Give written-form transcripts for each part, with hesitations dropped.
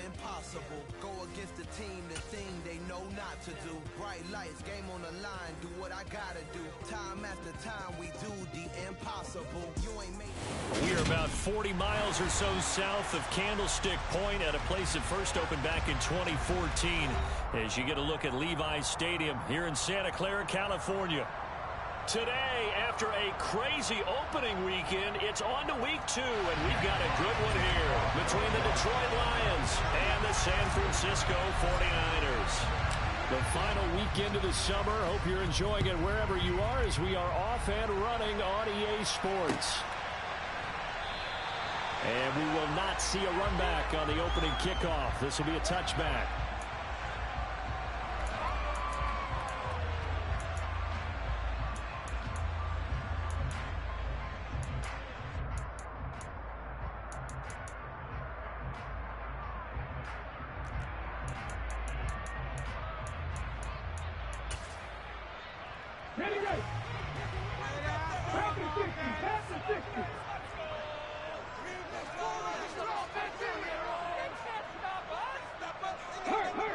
impossible. Go against the team, the thing they know not to do. Bright lights, game on the line, do what I gotta do. Time after time, we do the impossible. You ain't made. We are about 40 miles or so south of Candlestick Point at a place that first opened back in 2014 as you get a look at Levi's Stadium here in Santa Clara, California. Today, after a crazy opening weekend, it's on to week 2, and we've got a good one here between the Detroit Lions and the San Francisco 49ers. The final weekend of the summer. Hope you're enjoying it wherever you are as we are off and running on EA Sports. And we will not see a run back on the opening kickoff. This will be a touchback.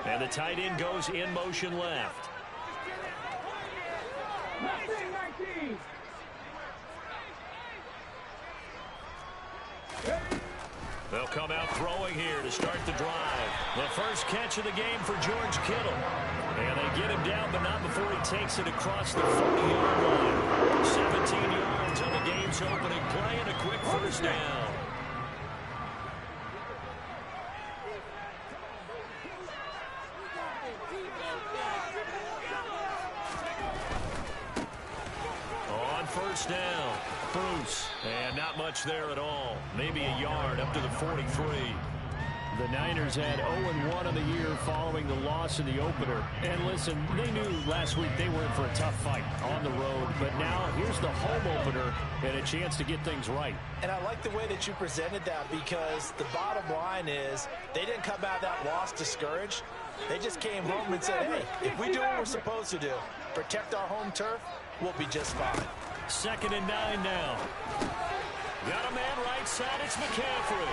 And the tight end goes in motion left. They'll come out throwing here to start the drive. The first catch of the game for George Kittle. And they get him down, but not before he takes it across the 40-yard line. 17 yards on the game's opening play and a quick first down. First down, Bruce, and not much there at all. Maybe a yard up to the 43. The Niners had 0-1 on the year following the loss in the opener. And listen, they knew last week they were in for a tough fight on the road. But now here's the home opener and a chance to get things right. And I like the way that you presented that because the bottom line is they didn't come out of that loss discouraged. They just came home and said, hey, if we do what we're supposed to do, protect our home turf, we'll be just fine. 2nd and 9 now. Got a man right side. It's McCaffrey.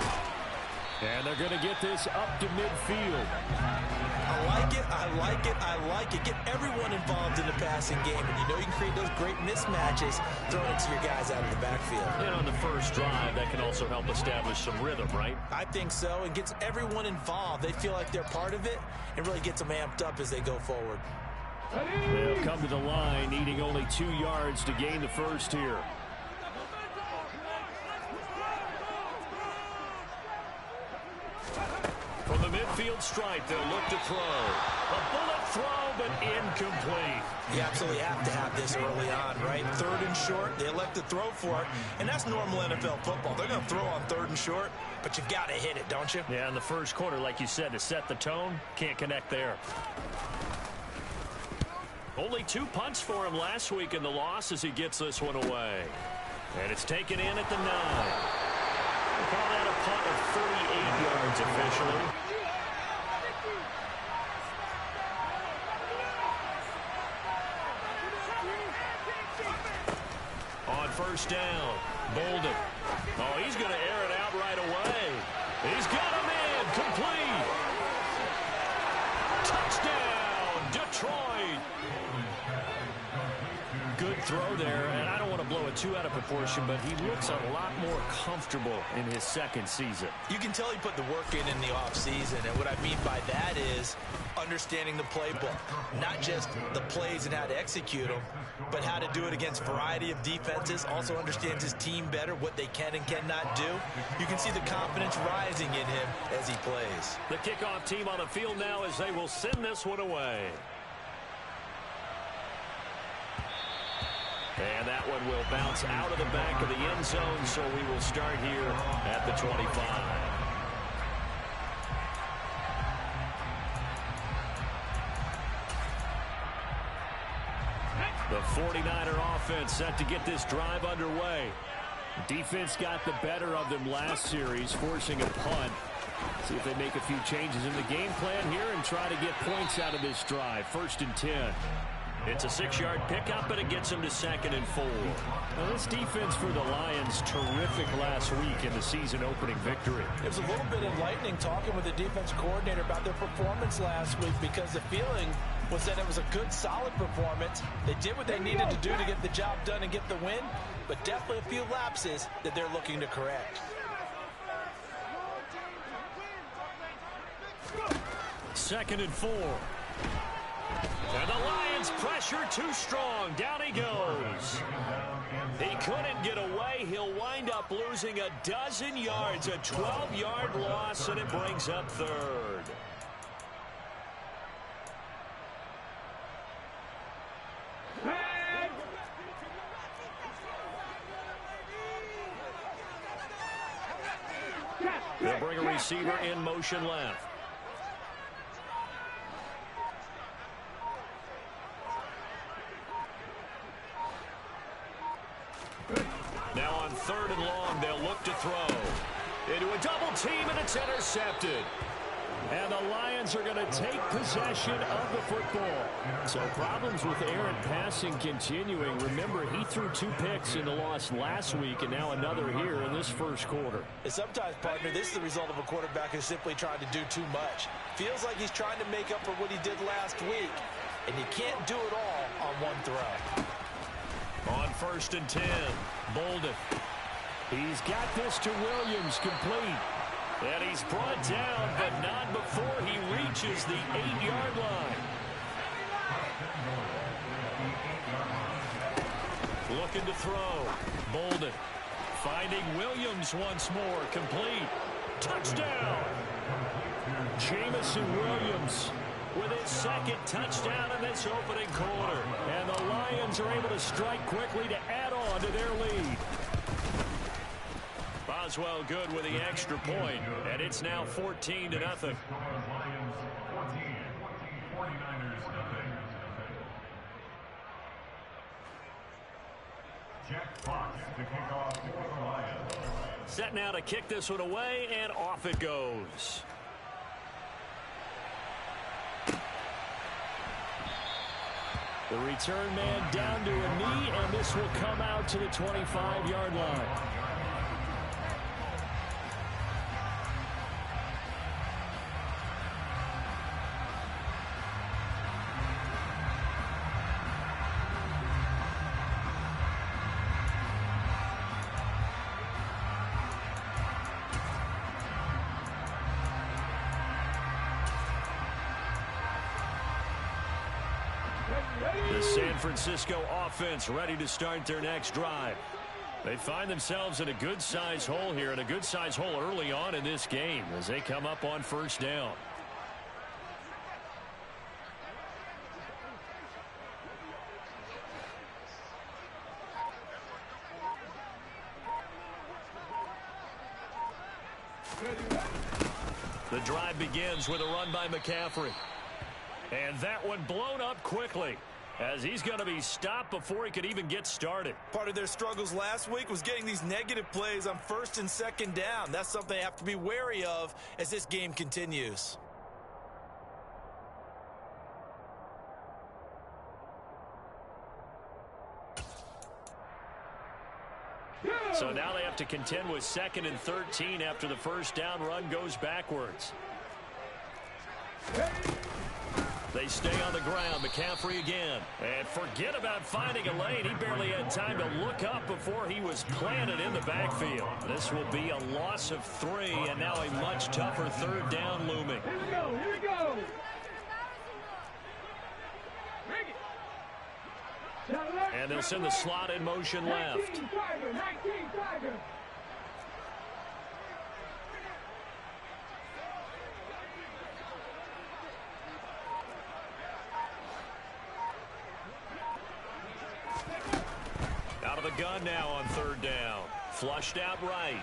And they're going to get this up to midfield. I like it. I like it. I like it. Get everyone involved in the passing game. And you know you can create those great mismatches throwing it to your guys out of the backfield. And on the first drive, that can also help establish some rhythm, right? I think so. It gets everyone involved. They feel like they're part of it and really gets them amped up as they go forward. They'll come to the line, needing only 2 yards to gain the first here. From the midfield stripe, they'll look to throw. A bullet throw, but incomplete. You absolutely have to have this early on, right? 3rd and short, they elect to throw for it, and that's normal NFL football. They're going to throw on 3rd and short, but you've got to hit it, don't you? Yeah, in the first quarter, like you said, to set the tone, can't connect there. Only 2 punts for him last week in the loss as he gets this one away. And it's taken in at the 9. We'll call that a punt of 38 yards officially. On first down, Bolden. Oh, he's going to air it out right away. He's got him in, complete. Touchdown, Detroit. Good throw there, and I don't want to blow it too out of proportion, but he looks a lot more comfortable in his 2nd season. You can tell he put the work in the offseason, and what I mean by that is understanding the playbook. Not just the plays and how to execute them, but how to do it against a variety of defenses. Also understands his team better, what they can and cannot do. You can see the confidence rising in him as he plays. The kickoff team on the field now as they will send this one away. And that one will bounce out of the back of the end zone, so we will start here at the 25. The 49er offense set to get this drive underway. Defense got the better of them last series, forcing a punt. See if they make a few changes in the game plan here and try to get points out of this drive. 1st and 10. It's a 6-yard pickup, and it gets him to 2nd and 4. Now, this defense for the Lions, terrific last week in the season-opening victory. It was a little bit enlightening talking with the defense coordinator about their performance last week, because the feeling was that it was a good, solid performance. They did what they needed to do to get the job done and get the win, but definitely a few lapses that they're looking to correct. 2nd and 4. And the Lions pressure too strong. Down he goes. He couldn't get away. He'll wind up losing a dozen yards. A 12-yard loss, and it brings up 3rd. They'll bring a receiver in motion left. Now on 3rd and long, they'll look to throw. Into a double team, and it's intercepted. And the Lions are going to take possession of the football. So problems with errant passing continuing. Remember, he threw 2 picks in the loss last week, and now another here in this first quarter. And sometimes, partner, this is the result of a quarterback who's simply trying to do too much. Feels like he's trying to make up for what he did last week, and you can't do it all on one throw. On 1st and 10, Bolden. He's got this to Williams, complete. And he's brought down, but not before he reaches the 8-yard line. Looking to throw. Bolden finding Williams once more, complete. Touchdown! Jamison Williams with his 2nd touchdown in this opening quarter. And the Lions are able to strike quickly to add on to their lead. Boswell good with the extra point, and it's now 14-0. Set now to kick this one away, and off it goes. The return man down to a knee, and this will come out to the 25-yard line. The San Francisco offense ready to start their next drive. They find themselves in a good-sized hole here, and a good-sized hole early on in this game as they come up on 1st down. The drive begins with a run by McCaffrey. And that one blown up quickly, as he's going to be stopped before he could even get started. Part of their struggles last week was getting these negative plays on 1st and 2nd down. That's something they have to be wary of as this game continues. So now they have to contend with 2nd and 13 after the 1st down run goes backwards. They stay on the ground. McCaffrey again. And forget about finding a lane. He barely had time to look up before he was planted in the backfield. This will be a loss of 3, and now a much tougher 3rd down looming. Here we go. Here we go. And they'll send the slot in motion left. 19 Tiger. Out of the gun now on 3rd down. Flushed out right.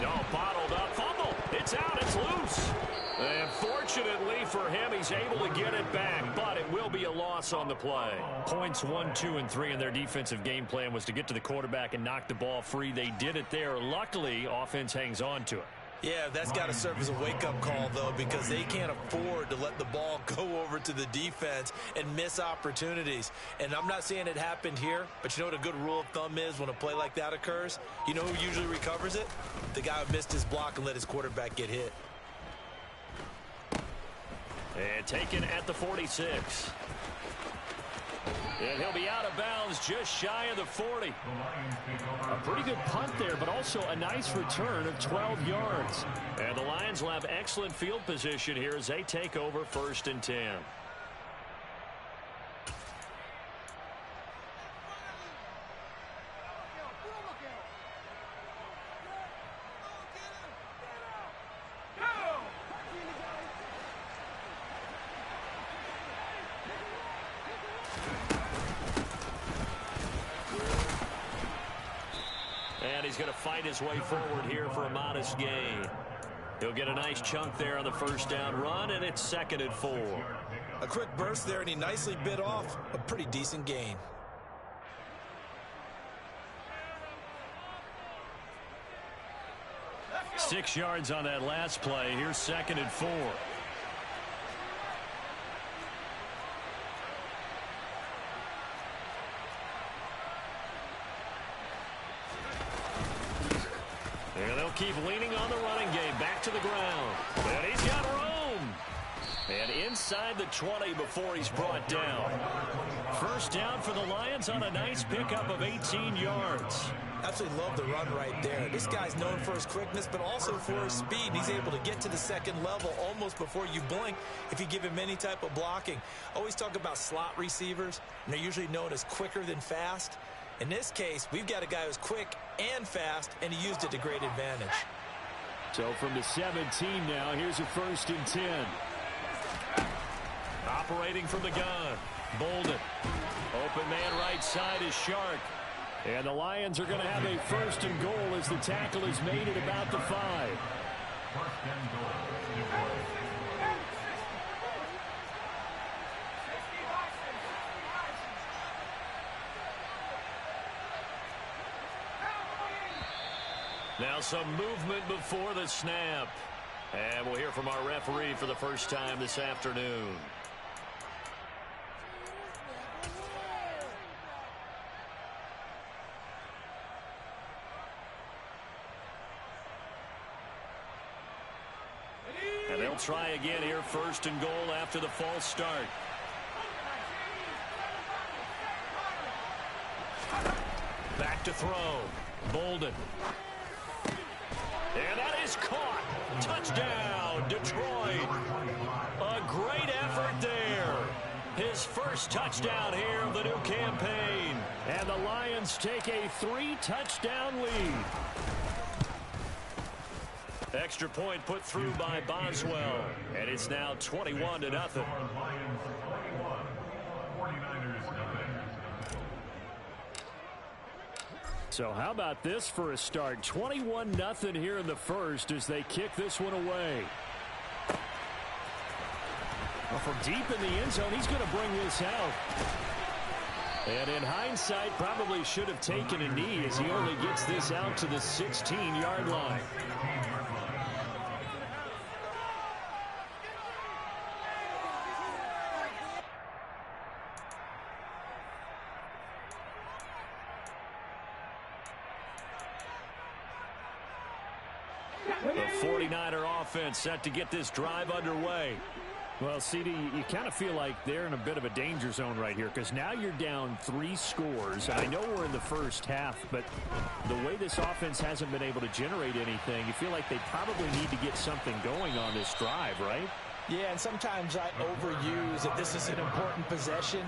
No, bottled up. Fumble. It's out. It's loose. And fortunately for him, he's able to get it back, but it will be a loss on the play. Points 1, 2, and 3 in their defensive game plan was to get to the quarterback and knock the ball free. They did it there. Luckily, offense hangs on to it. Yeah, that's got to serve as a wake-up call, though, because they can't afford to let the ball go over to the defense and miss opportunities. And I'm not saying it happened here, but you know what a good rule of thumb is when a play like that occurs? You know who usually recovers it? The guy who missed his block and let his quarterback get hit. And taken at the 46. And he'll be out of bounds just shy of the 40. A pretty good punt there, but also a nice return of 12 yards. And the Lions will have excellent field position here as they take over 1st and 10. He's going to fight his way forward here for a modest gain. He'll get a nice chunk there on the 1st down run, and it's 2nd and 4. A quick burst there, and he nicely bit off a pretty decent gain. Six yards on that last play. Here's 2nd and 4. Keep leaning on the running game. Back to the ground. And he's got room. And inside the 20 before he's brought down. 1st down for the Lions on a nice pickup of 18 yards. Absolutely love the run right there. This guy's known for his quickness, but also for his speed. He's able to get to the 2nd level almost before you blink if you give him any type of blocking. Always talk about slot receivers, and they're usually known as quicker than fast. In this case, we've got a guy who's quick and fast, and he used it to great advantage. So from the 17 now, here's a 1st and 10. Operating from the gun, Bolden. Open man right side is Shark. And the Lions are going to have a 1st and goal as the tackle is made at about the 5. 1st and goal. Now some movement before the snap. And we'll hear from our referee for the first time this afternoon. And they'll try again here, 1st and goal after the false start. Back to throw. Bolden. And that is caught. Touchdown, Detroit. A great effort there. His 1st touchdown here of the new campaign. And the Lions take a 3-touchdown lead. Extra point put through by Boswell. And it's now 21-0. Lions 21, 49ers nothing. So how about this for a start? 21-0 here in the 1st as they kick this one away. Well, from deep in the end zone, he's going to bring this out. And in hindsight, probably should have taken a knee as he only gets this out to the 16-yard line. The 49er offense set to get this drive underway. Well, CD, you kind of feel like they're in a bit of a danger zone right here because now you're down 3 scores. I know we're in the 1st half, but the way this offense hasn't been able to generate anything, you feel like they probably need to get something going on this drive, right? Yeah, and sometimes I overuse that this is an important possession.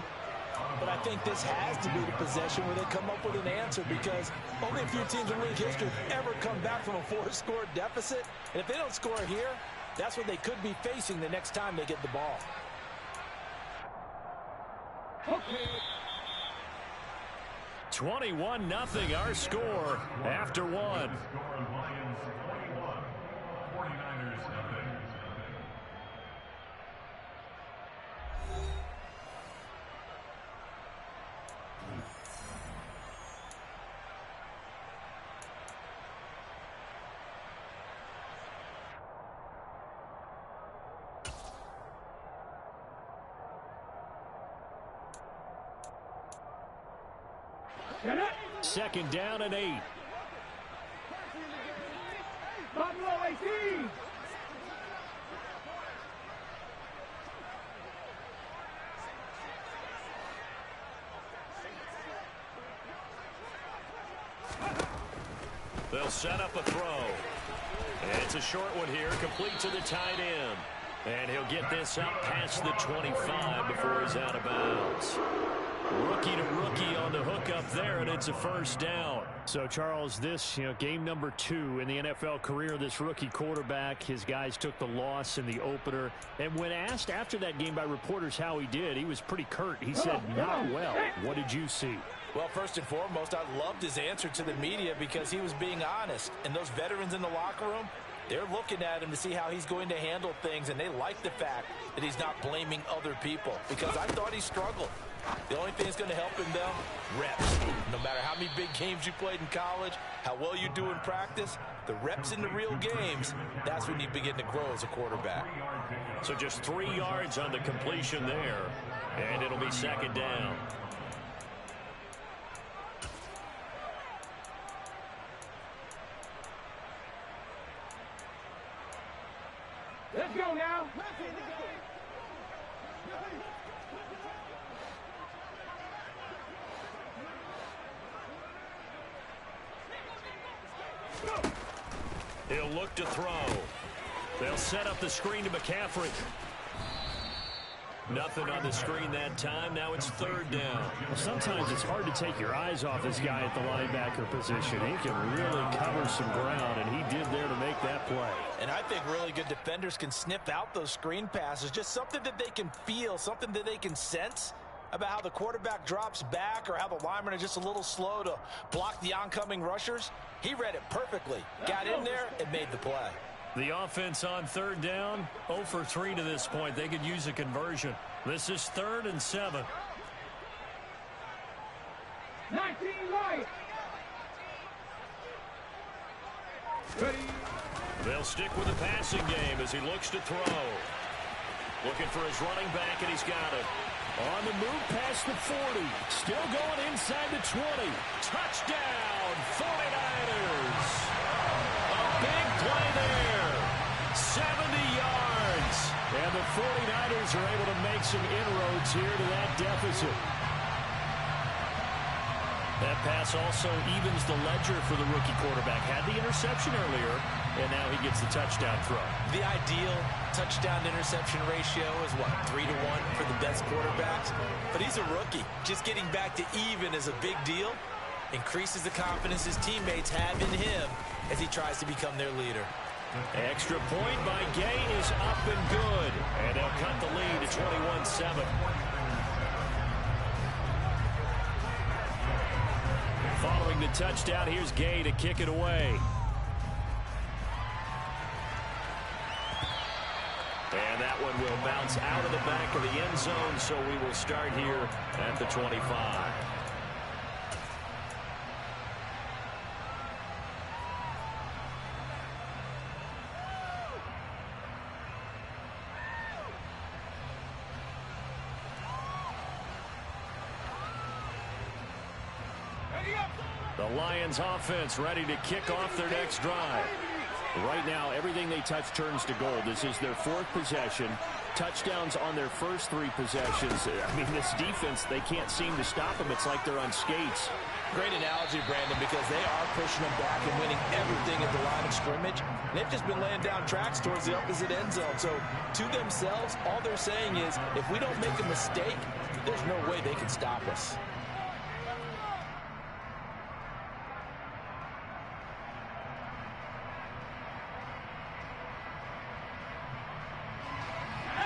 But I think this has to be the possession where they come up with an answer because only a few teams in league history have ever come back from a 4-score deficit. And if they don't score here, that's what they could be facing the next time they get the ball. Okay. 21-0 our score after one. Score Lions 21, 49ers nothing. Second down and 8. Buffalo 18. They'll set up a throw. And it's a short one here, complete to the tight end. And he'll get this up past the 25 before he's out of bounds. Rookie to rookie on the hook up there, and it's a first down. So, Charles, this, game number 2 in the NFL career, this rookie quarterback, his guys took the loss in the opener. And when asked after that game by reporters how he did, he was pretty curt. He said, not well. What did you see? Well, first and foremost, I loved his answer to the media because he was being honest. And those veterans in the locker room, they're looking at him to see how he's going to handle things, and they like the fact that he's not blaming other people because I thought he struggled. The only thing that's going to help him, though, reps. No matter how many big games you played in college, how well you do in practice, the reps in the real games, that's when you begin to grow as a quarterback. So just 3 yards on the completion there, and it'll be second down. Let's go now. He'll look to throw. They'll set up the screen to McCaffrey. Nothing on the screen that time. Now it's third down. Well, sometimes it's hard to take your eyes off this guy at the linebacker position. He can really cover some ground, and he did there to make that play. And I think really good defenders can sniff out those screen passes, just something that they can feel, something that they can sense about how the quarterback drops back or how the linemen are just a little slow to block the oncoming rushers. He read it perfectly, got in there, and made the play. The offense on third down, 0 for 3 to this point. They could use a conversion. This is 3rd and 7. 19 right. Ready. They'll stick with the passing game as he looks to throw. Looking for his running back, and he's got it. On the move past the 40. Still going inside the 20. Touchdown, 49ers. A big play there. 70 yards. And the 49ers are able to make some inroads here to that deficit. That pass also evens the ledger for the rookie quarterback. Had the interception earlier, and now he gets the touchdown throw. The ideal touchdown-interception ratio is, what, 3 to 1 for the best quarterbacks? But he's a rookie. Just getting back to even is a big deal. Increases the confidence his teammates have in him as he tries to become their leader. Extra point by Gay is up and good. And they'll cut the lead to 21-7. Following the touchdown, here's Gay to kick it away. And that one will bounce out of the back of the end zone, so we will start here at the 25. The Lions offense ready to kick off their next drive. Right now, everything they touch turns to gold. This is their 4th possession. Touchdowns on their first 3 possessions. I mean, this defense, they can't seem to stop them. It's like they're on skates. Great analogy, Brandon, because they are pushing them back and winning everything at the line of scrimmage. They've just been laying down tracks towards the opposite end zone. So, to themselves, all they're saying is, if we don't make a mistake, there's no way they can stop us.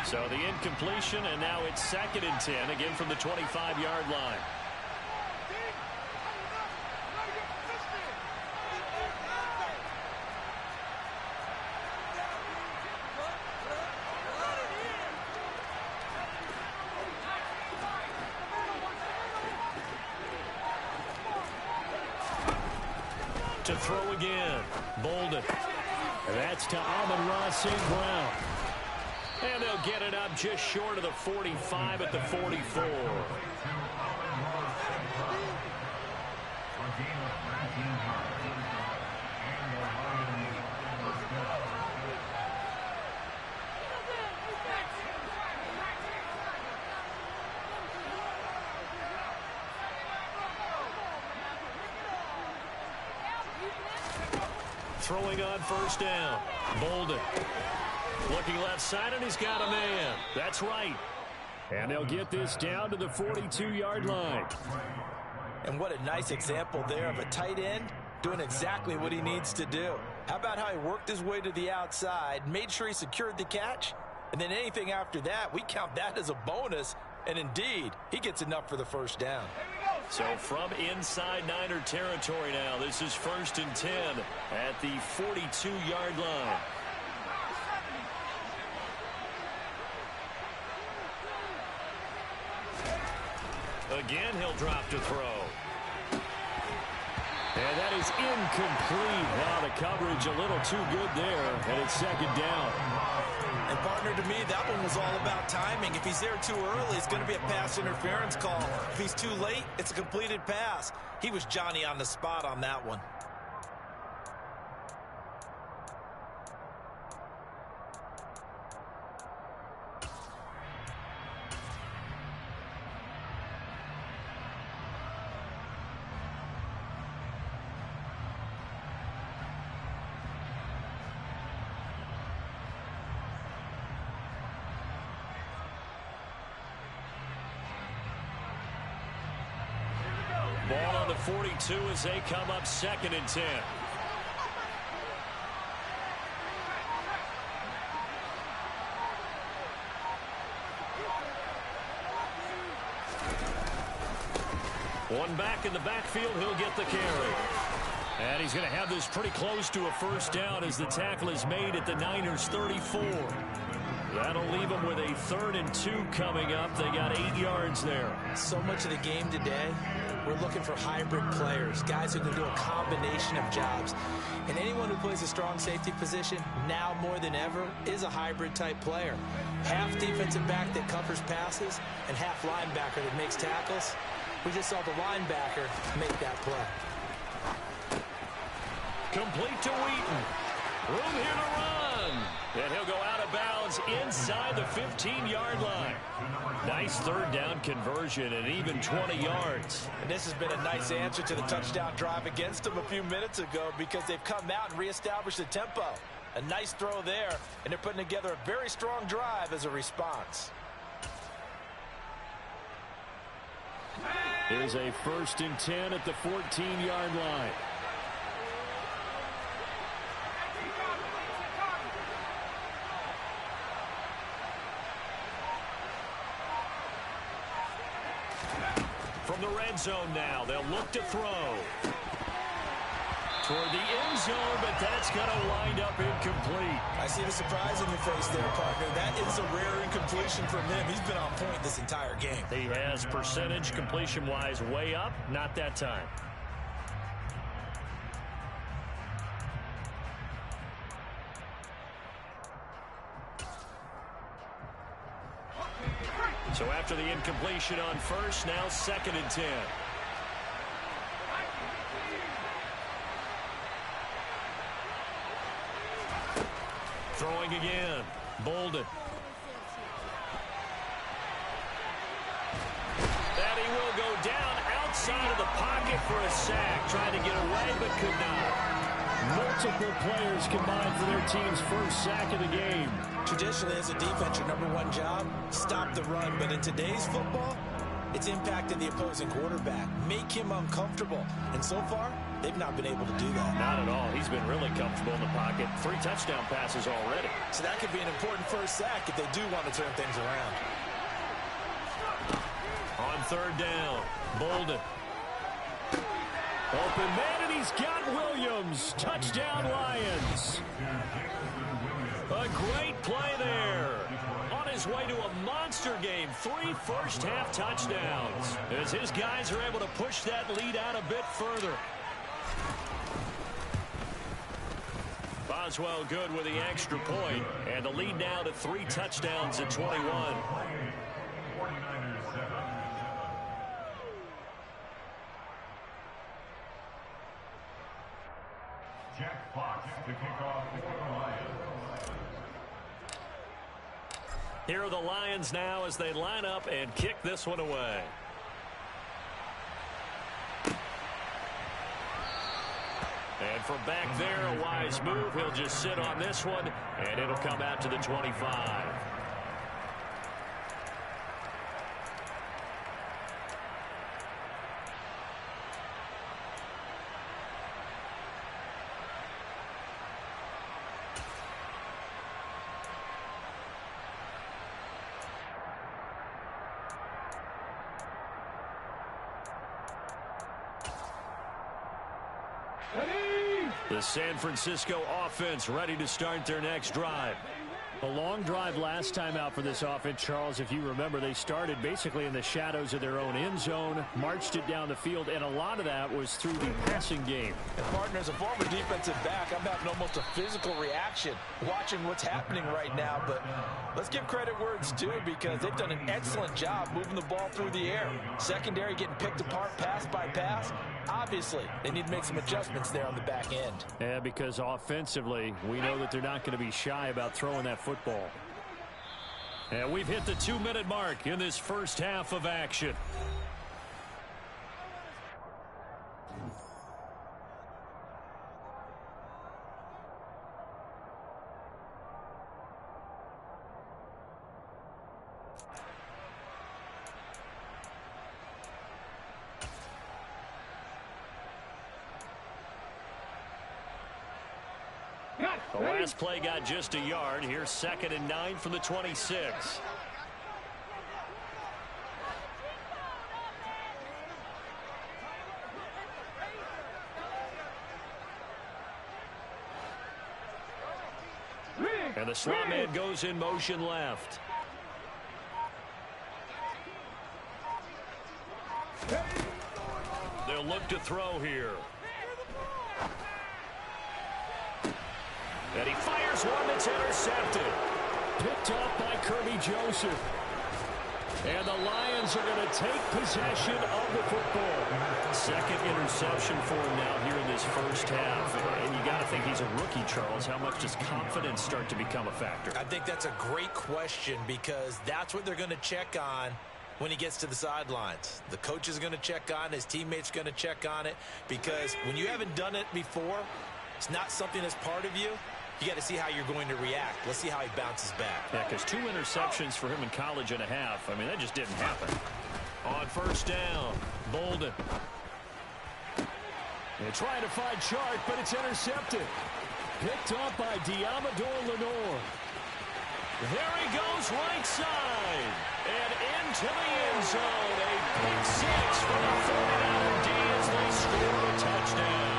So the incompletion, and now it's 2nd and 10, again from the 25-yard line. To throw again, Bolden. And that's to Amon-Ra St. Brown. And they'll get it up just short of the 45 at the 44. Throwing on first down. Bolden. Looking left side, and he's got a man. That's right. And they'll get this down to the 42-yard line. And what a nice example there of a tight end doing exactly what he needs to do. How about how he worked his way to the outside, made sure he secured the catch, and then anything after that, we count that as a bonus. And indeed, he gets enough for the first down. So from inside Niner territory now, this is 1st and 10 at the 42-yard line. Again, he'll drop to throw. And that is incomplete. Wow, the coverage a little too good there, and it's 2nd down. And partner, to me, that one was all about timing. If he's there too early, it's going to be a pass interference call. If he's too late, it's a completed pass. He was Johnny on the spot on that one. Ball on the 42 as they come up 2nd and 10. One back in the backfield, he'll get the carry. And he's going to have this pretty close to a first down as the tackle is made at the Niners' 34. That'll leave them with a 3rd and 2 coming up. They got 8 yards there. So much of the game today, we're looking for hybrid players, guys who can do a combination of jobs. And anyone who plays a strong safety position, now more than ever, is a hybrid-type player. Half defensive back that covers passes and half linebacker that makes tackles. We just saw the linebacker make that play. Complete to Wheaton. Room here to run. And he'll go out of bounds inside the 15-yard line. Nice 3rd down conversion and even 20 yards. And this has been a nice answer to the touchdown drive against them a few minutes ago because they've come out and reestablished the tempo. A nice throw there, and they're putting together a very strong drive as a response. Here's a 1st and 10 at the 14-yard line. From the red zone now, they'll look to throw. Toward the end zone, but that's going to wind up incomplete. I see the surprise in your face there, partner. That is a rare incompletion from him. He's been on point this entire game. He has percentage completion-wise way up, not that time. So after the incompletion on first, now 2nd and 10. Throwing again. Bolden. And he will go down outside of the pocket for a sack. Trying to get away, but could not. Multiple players combined for their team's first sack of the game. Traditionally, as a defense, your #1 job, stop the run. But in today's football, it's impacted the opposing quarterback. Make him uncomfortable. And so far, they've not been able to do that. Not at all. He's been really comfortable in the pocket. 3 touchdown passes already. So that could be an important first sack if they do want to turn things around. On 3rd down, Bolden. Open man, and he's got Williams. Touchdown, Lions. A great play there. On his way to a monster game. 3 first-half touchdowns. As his guys are able to push that lead out a bit further. Boswell good with the extra point. And the lead now to 3 touchdowns at 21. Jack Fox to kick off for the Lions. Here are the Lions now as they line up and kick this one away. And And from back there, a wise move. He'll just sit on this one, and it'll come out to the 25. The San Francisco offense ready to start their next drive. A long drive last time out for this offense, Charles. If you remember, they started basically in the shadows of their own end zone, marched it down the field, and a lot of that was through the passing game. And partner, as a former defensive back, I'm having almost a physical reaction watching what's happening right now. But let's give credit where it's due, because they've done an excellent job moving the ball through the air. Secondary getting picked apart pass by pass. Obviously, they need to make some adjustments there on the back end. Yeah, because offensively, we know that they're not going to be shy about throwing that football. And we've hit the 2-minute mark in this first half of action. The last play got just a yard. Here's 2nd and 9 from the 26. And the slot man goes in motion left. They'll look to throw here. And he fires one that's intercepted. Picked off by Kirby Joseph. And the Lions are going to take possession of the football. 2nd interception for him now here in this first half. And you got to think he's a rookie, Charles. How much does confidence start to become a factor? I think that's a great question, because that's what they're going to check on when he gets to the sidelines. The coach is going to check on it. His teammates are going to check on it, because when you haven't done it before, it's not something that's part of you. You got to see how you're going to react. Let's see how he bounces back. Yeah, because 2 interceptions for him in college and a half. I mean, that just didn't happen. On first down, Bolden. They're trying to find Chark, but it's intercepted. Picked off by Diamador Lenore. There he goes, right side. And into the end zone. A pick six for the 49er D as they score a touchdown.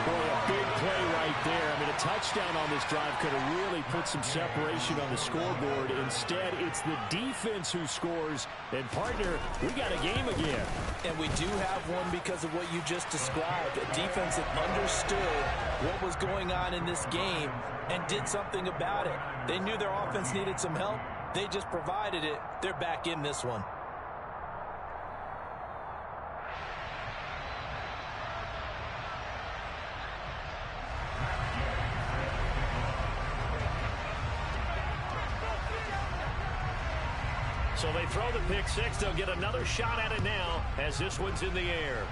Boy, a big play right there. I mean, a touchdown on this drive could have really put some separation on the scoreboard. Instead, it's the defense who scores. And, partner, we got a game again. And we do have one because of what you just described. A defense that understood what was going on in this game and did something about it. They knew their offense needed some help. They just provided it. They're back in this one. So they throw the pick six. They'll get another shot at it now as this one's in the air.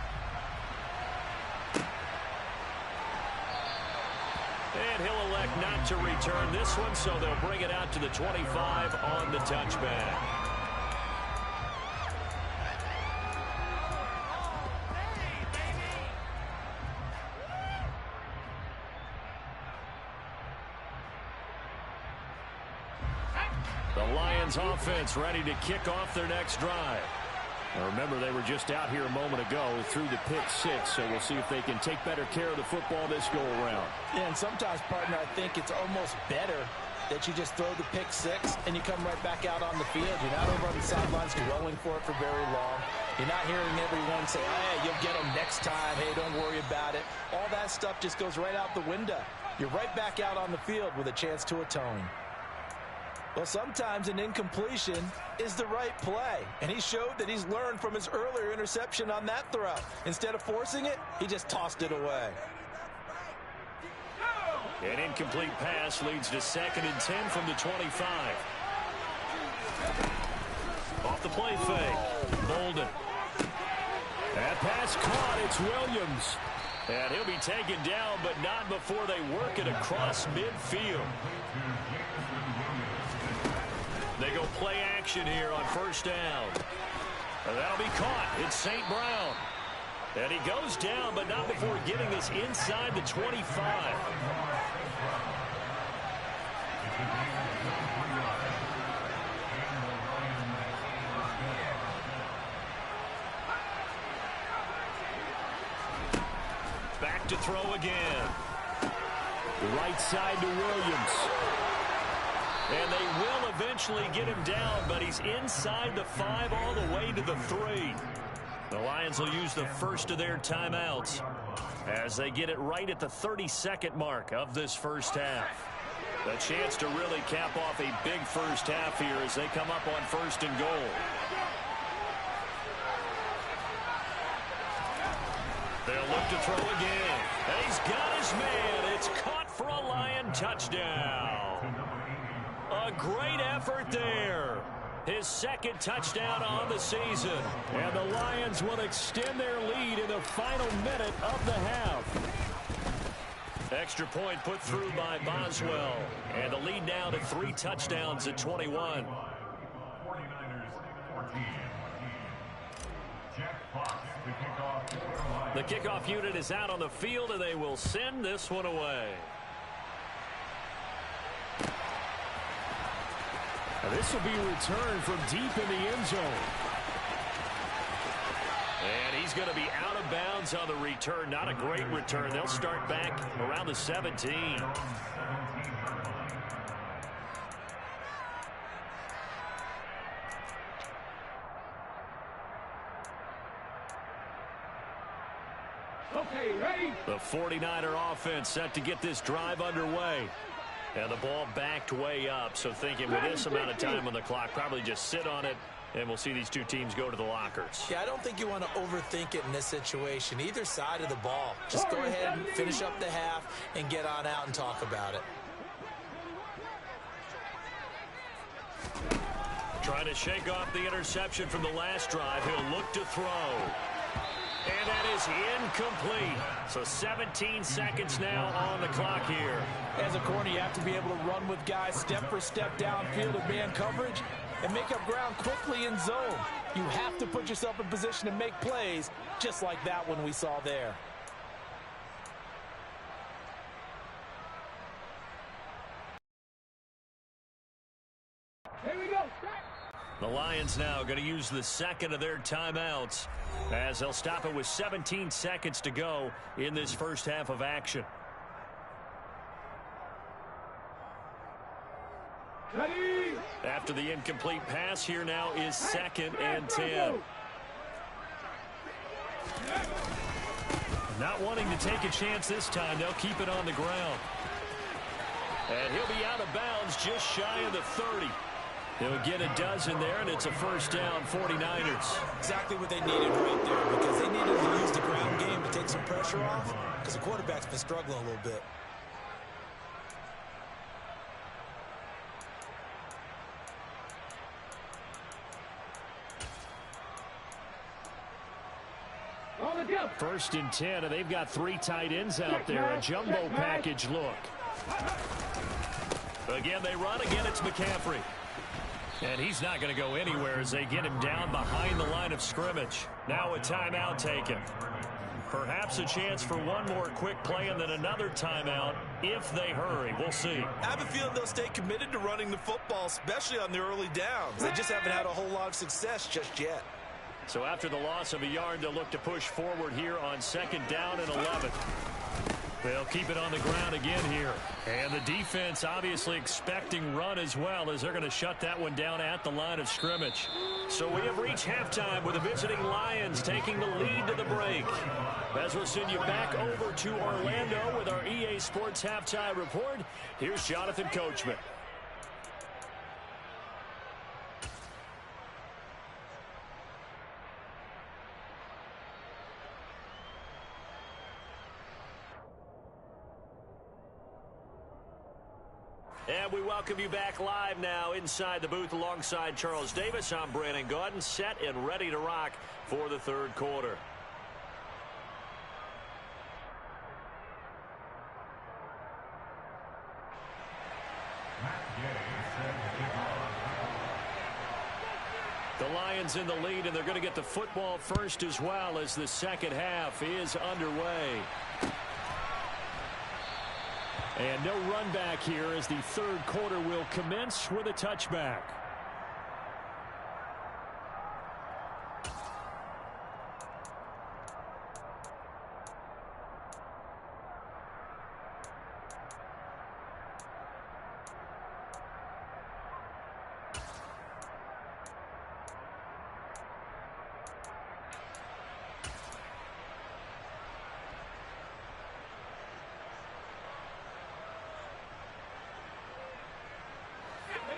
And he'll elect not to return this one, so they'll bring it out to the 25 on the touchback. The Lions offense ready to kick off their next drive. Now remember, they were just out here a moment ago through the pick six, so we'll see if they can take better care of the football this go around. Yeah, and sometimes, partner, I think it's almost better that you just throw the pick six and you come right back out on the field. You're not over on the sidelines dwelling for it for very long. You're not hearing everyone say, hey, you'll get them next time. Hey, don't worry about it. All that stuff just goes right out the window. You're right back out on the field with a chance to atone. Well, sometimes an incompletion is the right play, and he showed that he's learned from his earlier interception on that throw. Instead of forcing it, he just tossed it away. An incomplete pass leads to 2nd and 10 from the 25. Off the play fake, Bolden. That pass caught. It's Williams. And he'll be taken down, but not before they work it across midfield. They go play action here on first down. And that'll be caught. It's St. Brown. And he goes down, but not before getting this inside the 25. Back to throw again. The right side to Williams. And they will eventually get him down, but he's inside the 5 all the way to the 3. The Lions will use the first of their timeouts as they get it right at the 32nd mark of this first half. A chance to really cap off a big first half here as they come up on first and goal. They'll look to throw again. And he's got his man. It's caught for a Lion touchdown. A great effort there. His second touchdown on the season. And the Lions will extend their lead in the final minute of the half. Extra point put through by Boswell. And the lead now to 3 touchdowns at 21. 49ers 14. Jack Fox, the kickoff. The kickoff unit is out on the field, and they will send this one away. Now this will be returned from deep in the end zone. And he's going to be out of bounds on the return. Not a great return. They'll start back around the 17. Okay, ready? The 49er offense set to get this drive underway. And the ball backed way up, so thinking with this amount of time on the clock, probably just sit on it, and we'll see these two teams go to the lockers. Yeah, I don't think you want to overthink it in this situation. Either side of the ball. Just go ahead and finish up the half and get on out and talk about it. Trying to shake off the interception from the last drive. He'll look to throw. And that is incomplete. So 17 seconds now on the clock here. As a corner, you have to be able to run with guys step for step downfield in man coverage and make up ground quickly in zone. You have to put yourself in position to make plays, just like that one we saw there. Here we go. The Lions now going to use the second of their timeouts as they'll stop it with 17 seconds to go in this first half of action. Ready? After the incomplete pass, here now is 2nd and 10. Not wanting to take a chance this time, they'll keep it on the ground. And he'll be out of bounds just shy of the 30. He'll get a dozen there, and it's a first down, 49ers. Exactly what they needed right there, because they needed to use the ground game to take some pressure off, because the quarterback's been struggling a little bit. First and 10, and they've got 3 tight ends out there. A jumbo package look. Again, they run. Again, it's McCaffrey. And he's not going to go anywhere as they get him down behind the line of scrimmage. Now a timeout taken. Perhaps a chance for one more quick play and then another timeout if they hurry. We'll see. I have a feeling they'll stay committed to running the football, especially on the early downs. They just haven't had a whole lot of success just yet. So after the loss of a yard, they'll look to push forward here on 2nd down and 11. They'll keep it on the ground again here. And the defense obviously expecting run as well, as they're going to shut that one down at the line of scrimmage. So we have reached halftime with the visiting Lions taking the lead to the break. As we'll send you back over to Orlando with our EA Sports Halftime Report, here's Jonathan Coachman. And we welcome you back live now inside the booth alongside Charles Davis. I'm Brandon Gaudin, set and ready to rock for the third quarter. The Lions in the lead, and they're going to get the football first as well as the second half is underway. And no run back here as the third quarter will commence with a touchback.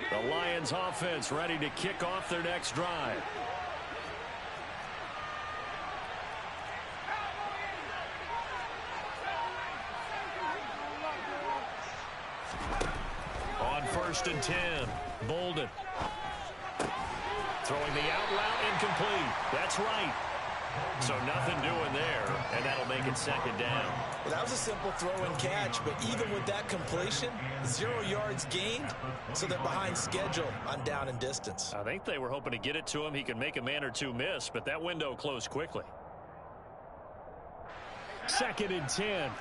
The Lions offense ready to kick off their next drive. On 1st and 10, Bolden. Throwing the out route incomplete. That's right. So nothing doing there, and that'll make it second down. Well, that was a simple throw and catch, but even with that completion, 0 yards gained, so they're behind schedule on down and distance. I think they were hoping to get it to him. He could make a man or two miss, but that window closed quickly. 2nd and 10.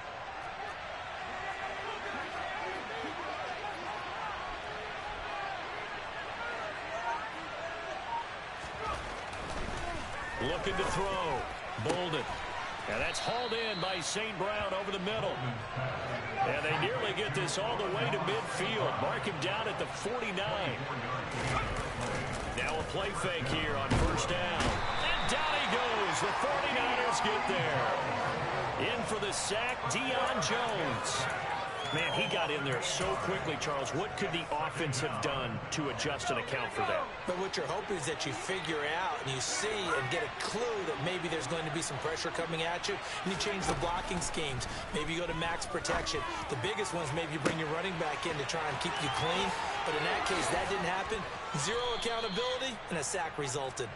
Looking to throw. Bolden. And that's hauled in by St. Brown over the middle. And they nearly get this all the way to midfield. Mark him down at the 49. Now a play fake here on 1st down. And down he goes. The 49ers get there. In for the sack, Deion Jones. Man, he got in there so quickly, Charles. What could the offense have done to adjust and account for that? But what you're hoping is that you figure out and you see and get a clue that maybe there's going to be some pressure coming at you, and you change the blocking schemes. Maybe you go to max protection. The biggest ones, maybe you bring your running back in to try and keep you clean. But in that case, that didn't happen. 0 accountability, and a sack resulted.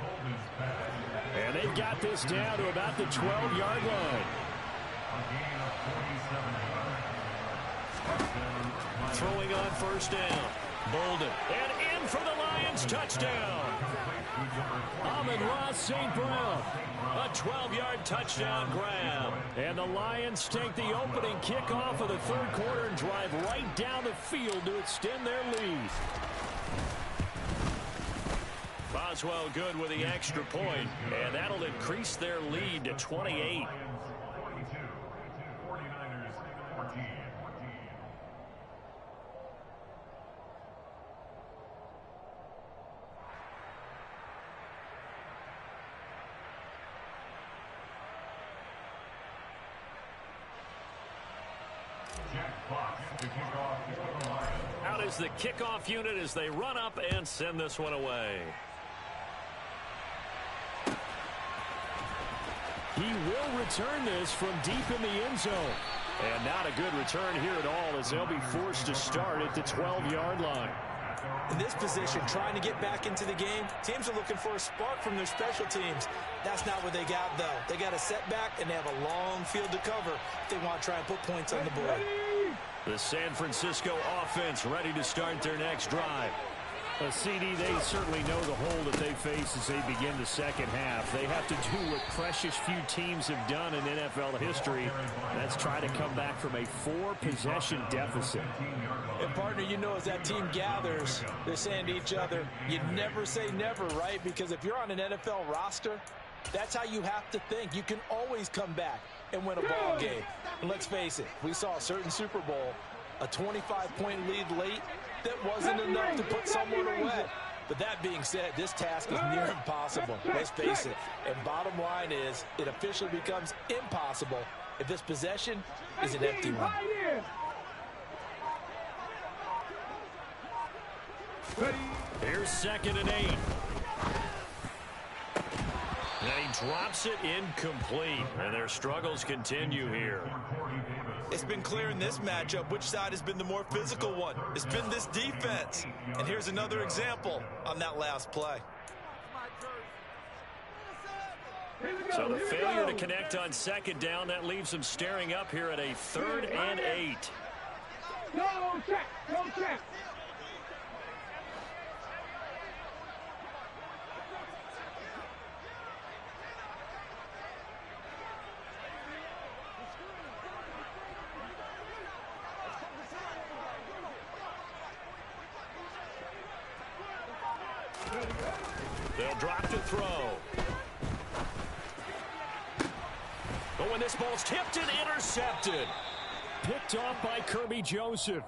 And they've got this down to about the 12-yard line. Throwing on 1st down. Bolden. And in for the Lions touchdown. Amon-Ra St. Brown. A 12-yard touchdown grab. And the Lions take the opening kickoff of the third quarter and drive right down the field to extend their lead. Boswell good with the extra point, and that'll increase their lead to 28. Out is the kickoff unit as they run up and send this one away. He will return this from deep in the end zone. And not a good return here at all as they'll be forced to start at the 12-yard line. In this position, trying to get back into the game, teams are looking for a spark from their special teams. That's not what they got, though. They got a setback, and they have a long field to cover if they want to try and put points on the board. The San Francisco offense ready to start their next drive. CD, they certainly know the hole that they face as they begin the second half. They have to do what precious few teams have done in NFL history. That's try to come back from a 4-possession deficit. And, partner, you know as that team gathers, they're saying to each other, you never say never, right? Because if you're on an NFL roster, that's how you have to think. You can always come back and win a ball game. And let's face it, we saw a certain Super Bowl, a 25-point lead late, that wasn't enough to put someone away. But that being said, this task is near impossible. Let's face it. And bottom line is, it officially becomes impossible if this possession is an empty one. Here's 2nd and 8. And he drops it incomplete. And their struggles continue here. It's been clear in this matchup which side has been the more physical one. It's been this defense. And here's another example on that last play. So the failure to connect on 2nd down, that leaves them staring up here at a 3rd and 8. Go check, go check. They'll drop to throw. But when this ball's tipped and intercepted. Picked off by Kirby Joseph.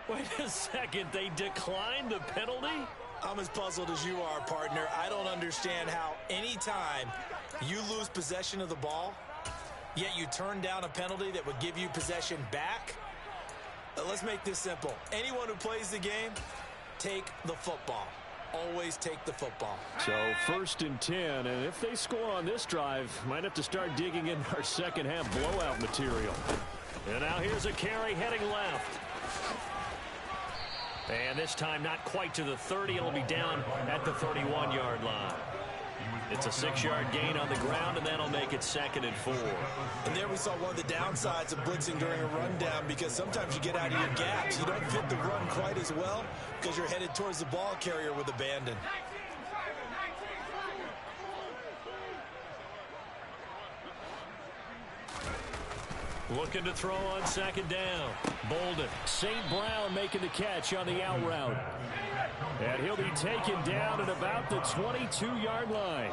Wait a second, they declined the penalty? I'm as puzzled as you are, partner. I don't understand how any time you lose possession of the ball, yet you turn down a penalty that would give you possession back. Let's make this simple. Anyone who plays the game, take the football. Always take the football. So 1st and 10, and if they score on this drive, might have to start digging in our second half blowout material. And now here's a carry heading left. And this time not quite to the 30. It'll be down at the 31-yard line. It's a 6-yard gain on the ground, and that'll make it 2nd and 4. And there we saw one of the downsides of blitzing during a rundown, because sometimes you get out of your gaps. You don't fit the run quite as well because you're headed towards the ball carrier with abandon. Looking to throw on 2nd down. Bolden. St. Brown making the catch on the out route. And he'll be taken down at about the 22-yard line.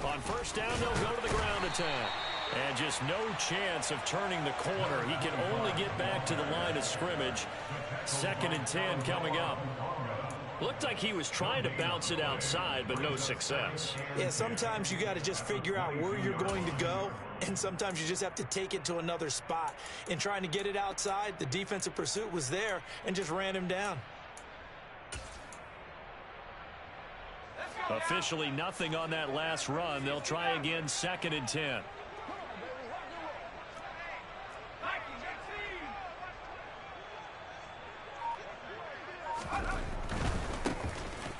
On 1st down, they'll go to the ground attack. And just no chance of turning the corner. He can only get back to the line of scrimmage. 2nd and 10 coming up. Looked like he was trying to bounce it outside, but no success. Yeah, sometimes you got to just figure out where you're going to go, and sometimes you just have to take it to another spot. In trying to get it outside, the defensive pursuit was there and just ran him down. Officially nothing on that last run. They'll try again, 2nd and 10.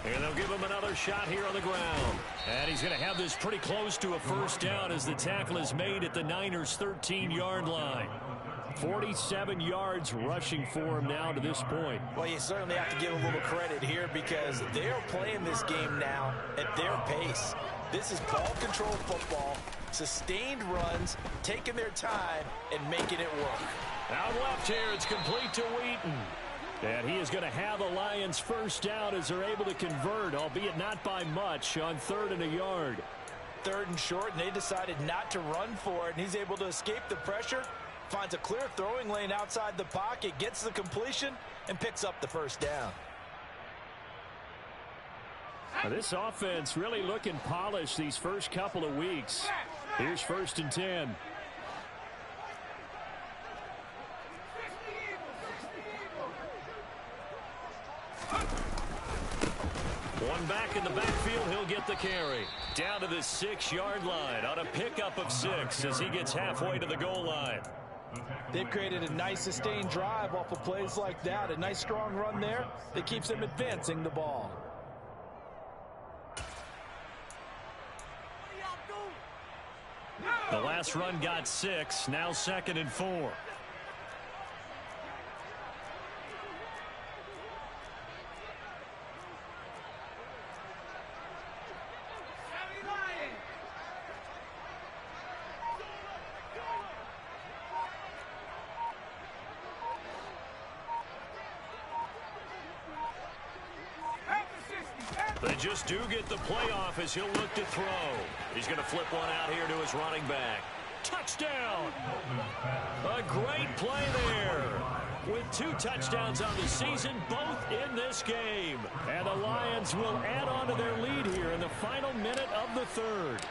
And they'll give him another shot here on the ground. And he's going to have this pretty close to a 1st down as the tackle is made at the Niners' 13-yard line. 47 yards rushing for him now to this point. Well, you certainly have to give a little credit here because they're playing this game now at their pace. This is ball control football, sustained runs, taking their time and making it work. Out left here, it's complete to Wheaton. And he is going to have the Lions 1st down as they're able to convert, albeit not by much, on 3rd and a yard. 3rd and short, and they decided not to run for it, and he's able to escape the pressure, finds a clear throwing lane outside the pocket, gets the completion, and picks up the 1st down. Now this offense really looking polished these first couple of weeks. Here's 1st and 10. One back in the backfield, he'll get the carry. Down to the 6-yard line on a pickup of 6 as he gets halfway to the goal line. They've created a nice sustained drive off of plays like that. A nice strong run there that keeps them advancing the ball. The last run got 6, now 2nd and 4. They just do get the playoff as he'll look to throw. He's going to flip one out here to his running back. Touchdown! A great play there. With 2 touchdowns on the season, both in this game. And the Lions will add on to their lead here in the final minute of the 3rd.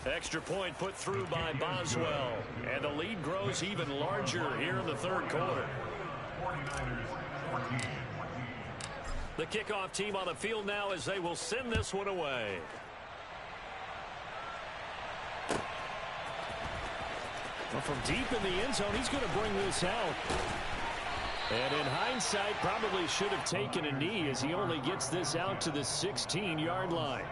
Extra point put through by Boswell. And the lead grows even larger here in the 3rd quarter. The kickoff team on the field now as they will send this one away. Well, from deep in the end zone, he's going to bring this out. And in hindsight, probably should have taken a knee as he only gets this out to the 16-yard line.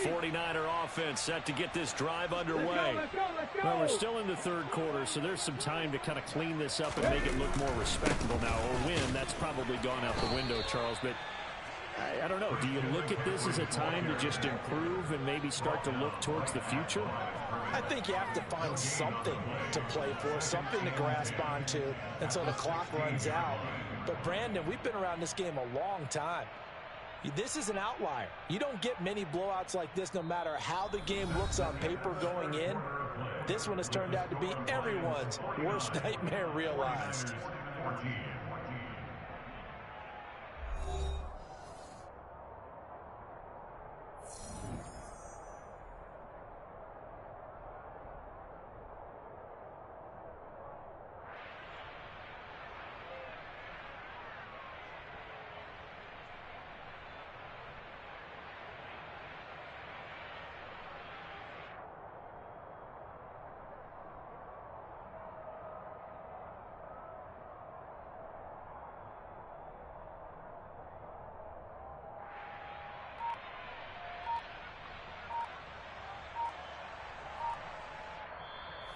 49er offense set to get this drive underway. Well, we're still in the third quarter, so there's some time to kind of clean this up and make it look more respectable now. Or win, that's probably gone out the window, Charles. But I don't know. Do you look at this as a time to just improve and maybe start to look towards the future? I think you have to find something to play for, something to grasp onto until the clock runs out. But, Brandon, we've been around this game a long time. This is an outlier. You don't get many blowouts like this no matter how the game looks on paper going in. This one has turned out to be everyone's worst nightmare realized.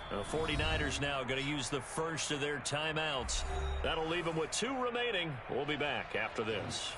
The 49ers now going to use the first of their timeouts. That'll leave them with 2 remaining. We'll be back after this.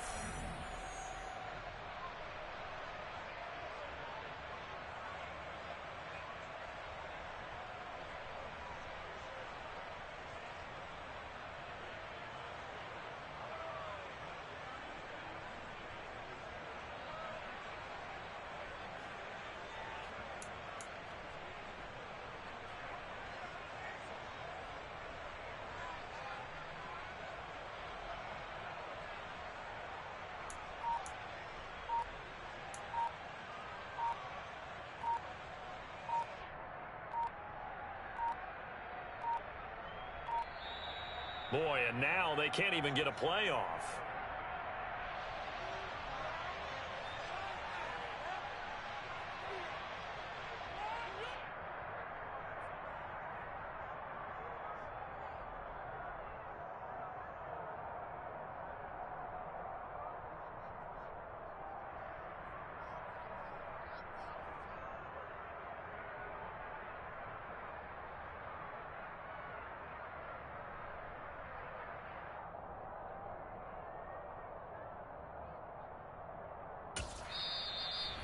Boy, and now they can't even get a playoff.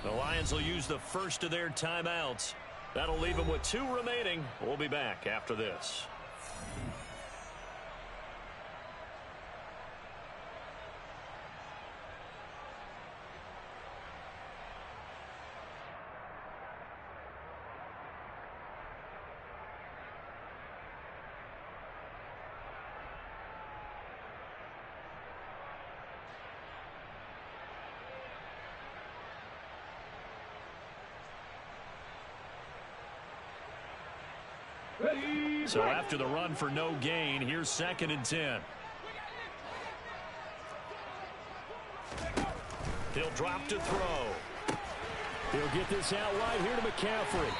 The Lions will use the first of their timeouts. That'll leave them with 2 remaining. We'll be back after this. So after the run for no gain, here's 2nd and 10. He'll drop to throw. He'll get this out wide here to McCaffrey.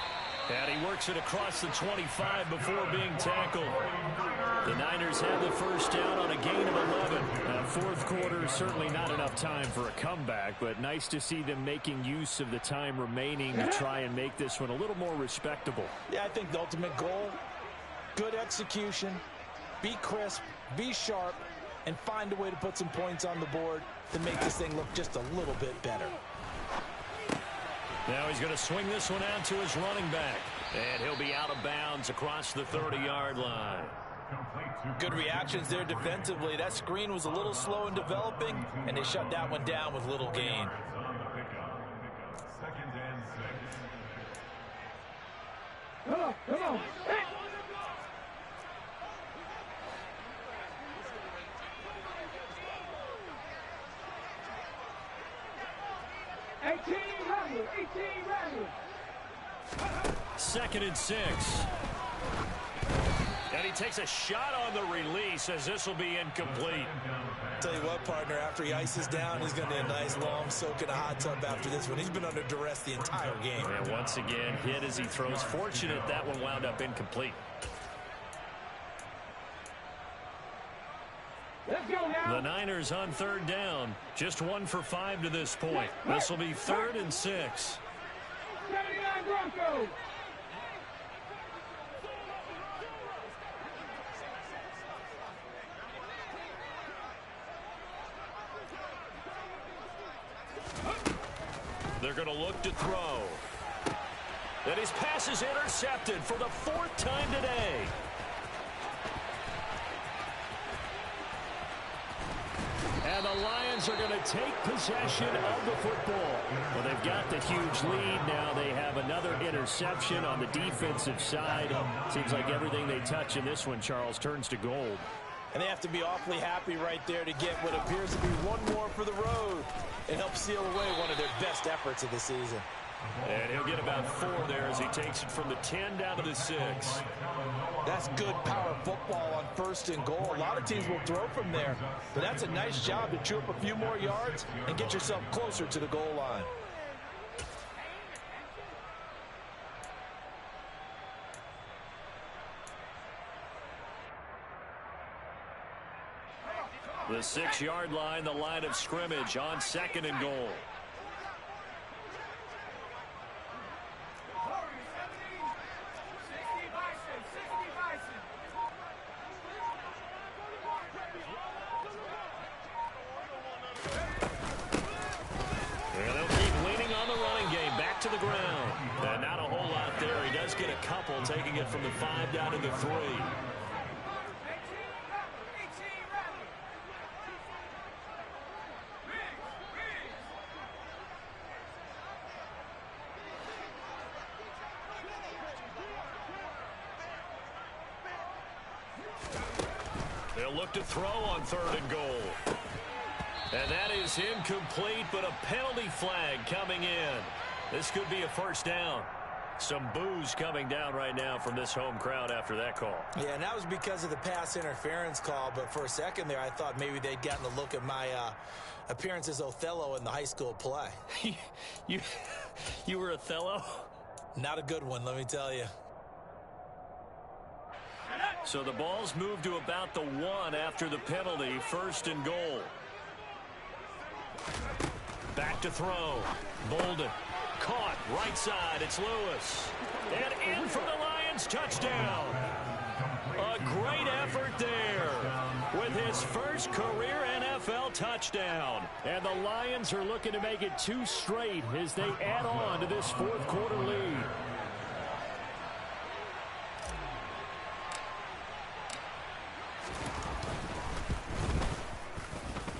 And he works it across the 25 before being tackled. The Niners have the first down on a gain of 11. Fourth quarter, certainly not enough time for a comeback, but nice to see them making use of the time remaining to try and make this one a little more respectable. Yeah, I think the ultimate goal, good execution, be crisp, be sharp, and find a way to put some points on the board to make this thing look just a little bit better. Now he's going to swing this one out to his running back. And he'll be out of bounds across the 30-yard line. Good reactions there defensively. That screen was a little slow in developing, and they shut that one down with little gain. 2nd and 6. Come on, come on. 18 Ramblers. 2nd and 6. And he takes a shot on the release as this will be incomplete. Tell you what, partner, after he ices down, he's going to need a nice long soak in a hot tub after this one. He's been under duress the entire game. And once again, hit as he throws. Fortunate that one wound up incomplete. Let's go now. The Niners on 3rd down. Just 1 for 5 to this point. This will be 3rd and 6. Touchdown Broncos. They're going to look to throw. And his pass is intercepted for the 4th time today. And the Lions are going to take possession of the football. Well, they've got the huge lead. Now they have another interception on the defensive side. Seems like everything they touch in this one, Charles, turns to gold. And they have to be awfully happy right there to get what appears to be one more for the road. It helps seal away one of their best efforts of the season. And he'll get about 4 there as he takes it from the 10 down to the 6. That's good power football on 1st and goal. A lot of teams will throw from there, but that's a nice job to chew up a few more yards and get yourself closer to the goal line. The 6-yard line, the line of scrimmage on 2nd and goal. And they'll keep leaning on the running game. Back to the ground. And not a whole lot there. He does get a couple, taking it from the 5 down to the 3. They'll look to throw on 3rd and goal. And that is incomplete, but a penalty flag coming in. This could be a 1st down. Some boos coming down right now from this home crowd after that call. Yeah, and that was because of the pass interference call, but for a second there I thought maybe they'd gotten a look at my appearance as Othello in the high school play. You were Othello? Not a good one, let me tell you. So the ball's moved to about the 1 after the penalty. 1st and goal. Back to throw. Bolden. Caught. Right side. It's Lewis. And in for the Lions. Touchdown. A great effort there with his first career NFL touchdown. And the Lions are looking to make it 2 straight as they add on to this 4th quarter lead.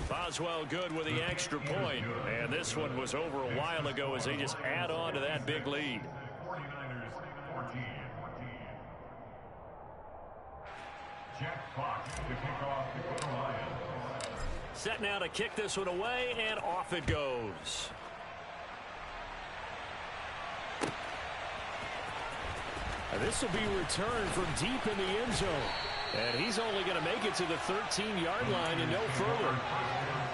Boswell good with the extra point. And this one was over a while ago as they just add on to that big lead. 49ers 14. Jack Fox to kick off the Lions. Set now to kick this one away, and off it goes. And this will be returned from deep in the end zone. And he's only going to make it to the 13-yard line and no further.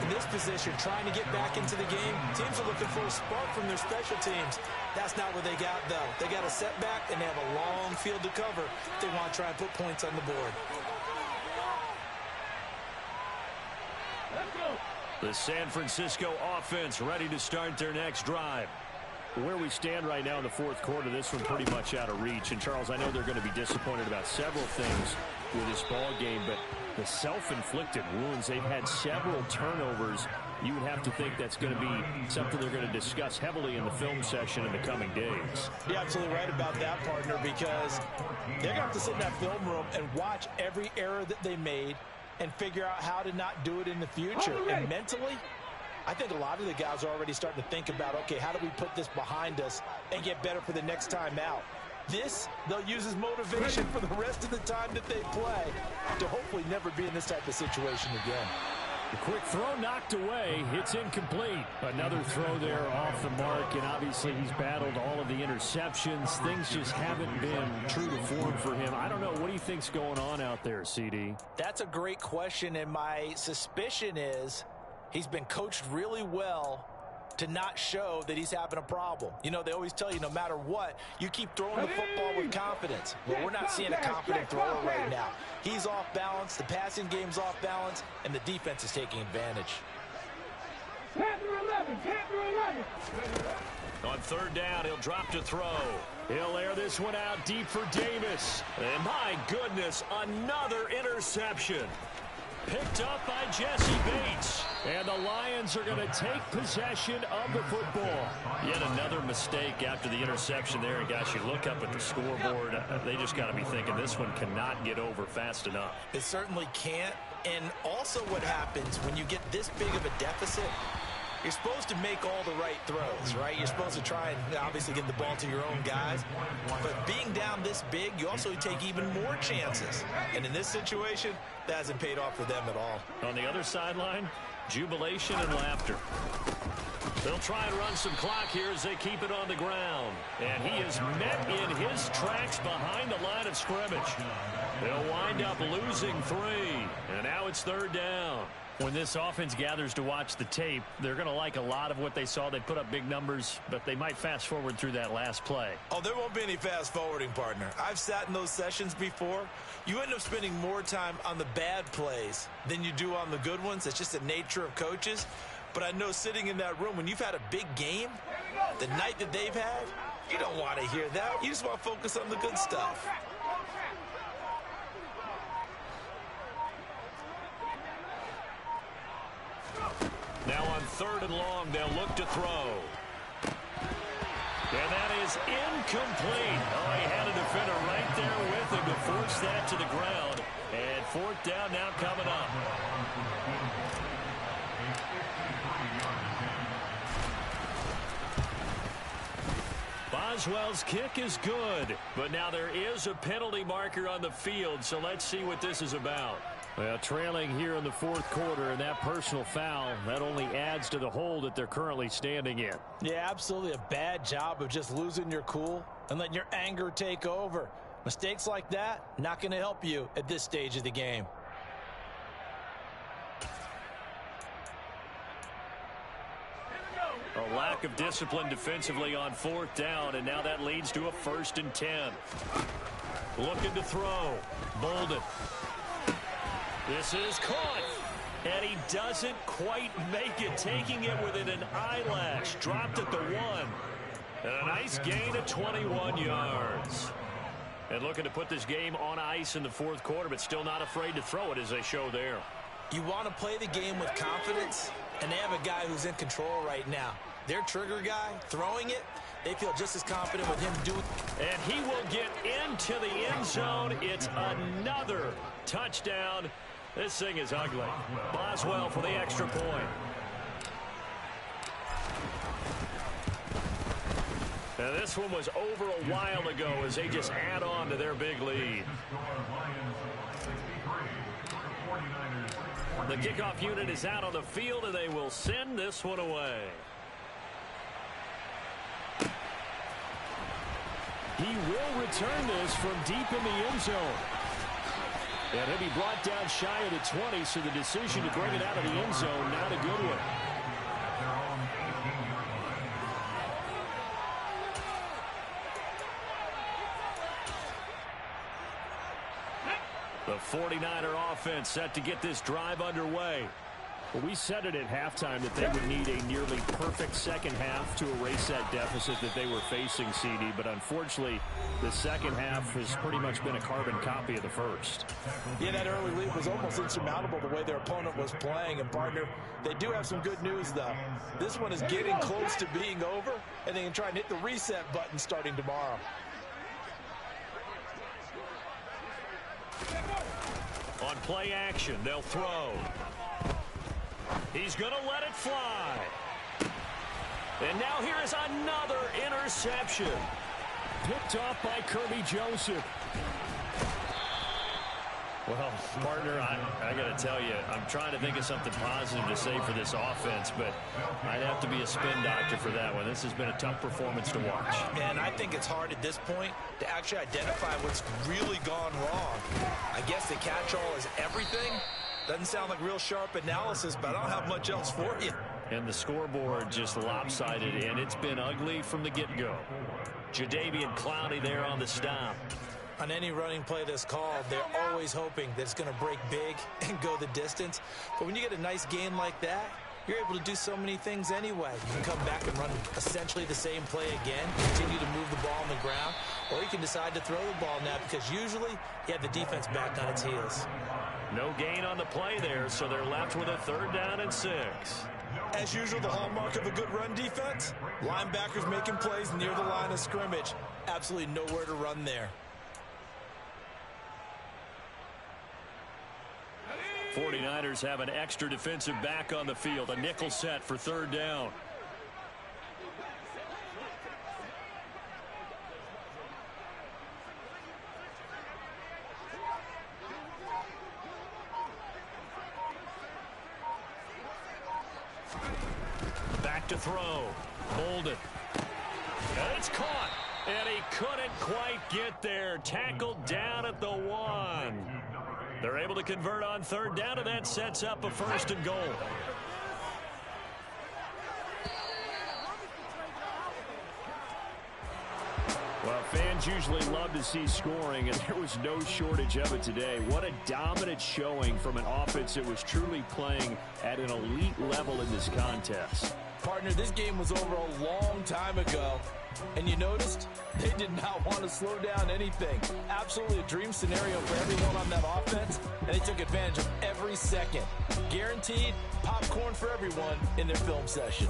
In this position, trying to get back into the game, teams are looking for a spark from their special teams. That's not what they got, though. They got a setback, and they have a long field to cover if they want to try and put points on the board. The San Francisco offense ready to start their next drive. Where we stand right now in the 4th quarter, this one pretty much out of reach. And, Charles, I know they're going to be disappointed about several things with this ball game, but the self-inflicted wounds, they've had several turnovers. You would have to think that's going to be something they're going to discuss heavily in the film session in the coming days. You're absolutely right about that, partner, because they're going to have to sit in that film room and watch every error that they made and figure out how to not do it in the future. And mentally, I think a lot of the guys are already starting to think about, okay, how do we put this behind us and get better for the next time out? This, they'll use as motivation for the rest of the time that they play to hopefully never be in this type of situation again. The quick throw knocked away. It's incomplete. Another throw there off the mark, and obviously he's battled all of the interceptions. Things just haven't been true to form for him. I don't know. What do you think's going on out there, CD? That's a great question, and my suspicion is he's been coached really well to not show that he's having a problem. You know, they always tell you no matter what, you keep throwing the football with confidence. Well, we're not seeing a confident thrower right now. He's off balance, the passing game's off balance, and the defense is taking advantage. Panther 11, Panther 11. On third down, he'll drop to throw. He'll air this one out deep for Davis. And my goodness, another interception. Picked up by Jesse Bates. And the Lions are going to take possession of the football. Yet another mistake after the interception there. And guys, you look up at the scoreboard, they just got to be thinking this one cannot get over fast enough. It certainly can't. And also what happens when you get this big of a deficit, you're supposed to make all the right throws, right? You're supposed to try and obviously get the ball to your own guys. But being down this big, you also take even more chances. And in this situation, that hasn't paid off for them at all. On the other sideline, jubilation and laughter. They'll try and run some clock here as they keep it on the ground. And he is met in his tracks behind the line of scrimmage. They'll wind up losing 3. And now it's third down. When this offense gathers to watch the tape, they're going to like a lot of what they saw. They put up big numbers, but they might fast forward through that last play. Oh, there won't be any fast forwarding, partner. I've sat in those sessions before. You end up spending more time on the bad plays than you do on the good ones. It's just the nature of coaches. But I know sitting in that room, when you've had a big game, the night that they've had, you don't want to hear that. You just want to focus on the good stuff. Now on third and long, they'll look to throw. And that is incomplete. Oh, he had a defender right there with him to force that to the ground. And fourth down now coming up. Boswell's kick is good, but now there is a penalty marker on the field, so let's see what this is about. Well, trailing here in the fourth quarter, and that personal foul, that only adds to the hole that they're currently standing in. Yeah, absolutely a bad job of just losing your cool and letting your anger take over. Mistakes like that, not going to help you at this stage of the game. A lack of discipline defensively on fourth down, and now that leads to a 1st and 10. Looking to throw. Bolden. This is caught. And he doesn't quite make it, taking it within an eyelash. Dropped at the 1. And a nice gain of 21 yards. And looking to put this game on ice in the fourth quarter, but still not afraid to throw it as they show there. You want to play the game with confidence, and they have a guy who's in control right now. Their trigger guy, throwing it, they feel just as confident with him doing it. And he will get into the end zone. It's another touchdown. This thing is ugly. Boswell for the extra point. And this one was over a while ago as they just add on to their big lead. The kickoff unit is out on the field, and they will send this one away. He will return this from deep in the end zone. And he'll be brought down shy of the 20, so the decision to bring it out of the end zone, not a good one. The 49er offense set to get this drive underway. Well, we said it at halftime that they would need a nearly perfect second half to erase that deficit that they were facing, CD. But unfortunately, the second half has pretty much been a carbon copy of the first. Yeah, that early lead was almost insurmountable the way their opponent was playing. And, partner, they do have some good news, though. This one is getting close to being over, and they can try and hit the reset button starting tomorrow. On play action, they'll throw. He's going to let it fly. And now here is another interception. Picked off by Kirby Joseph. Well, partner, I got to tell you, I'm trying to think of something positive to say for this offense, but I'd have to be a spin doctor for that one. This has been a tough performance to watch. Man, I think it's hard at this point to actually identify what's really gone wrong. I guess the catch-all is everything. Doesn't sound like real sharp analysis, but I don't have much else for you. And the scoreboard just lopsided, and it's been ugly from the get-go. Jadeveon Clowney there on the stop. On any running play that's called, they're always hoping that it's going to break big and go the distance. But when you get a nice gain like that, you're able to do so many things anyway. You can come back and run essentially the same play again, continue to move the ball on the ground, or you can decide to throw the ball now because usually you have the defense back on its heels. No gain on the play there, so they're left with a 3rd down and 6. As usual, the hallmark of a good run defense, linebackers making plays near the line of scrimmage. Absolutely nowhere to run there. 49ers have an extra defensive back on the field, a nickel set for 3rd down. Back to throw. Bolden. And it's caught. And he couldn't quite get there. Tackled down at the 1. They're able to convert on 3rd down, and that sets up a 1st and goal. Well, fans usually love to see scoring, and there was no shortage of it today. What a dominant showing from an offense that was truly playing at an elite level in this contest. Partner, this game was over a long time ago. And you noticed they did not want to slow down anything. Absolutely a dream scenario for everyone on that offense, and they took advantage of every second. Guaranteed popcorn for everyone in their film session.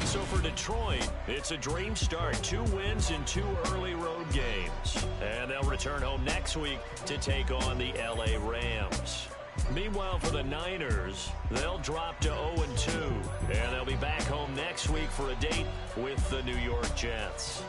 So for Detroit, it's a dream start. 2 wins in 2 early road games. And they'll return home next week to take on the LA Rams. Meanwhile, for the Niners, they'll drop to 0-2, and they'll be back home next week for a date with the New York Jets.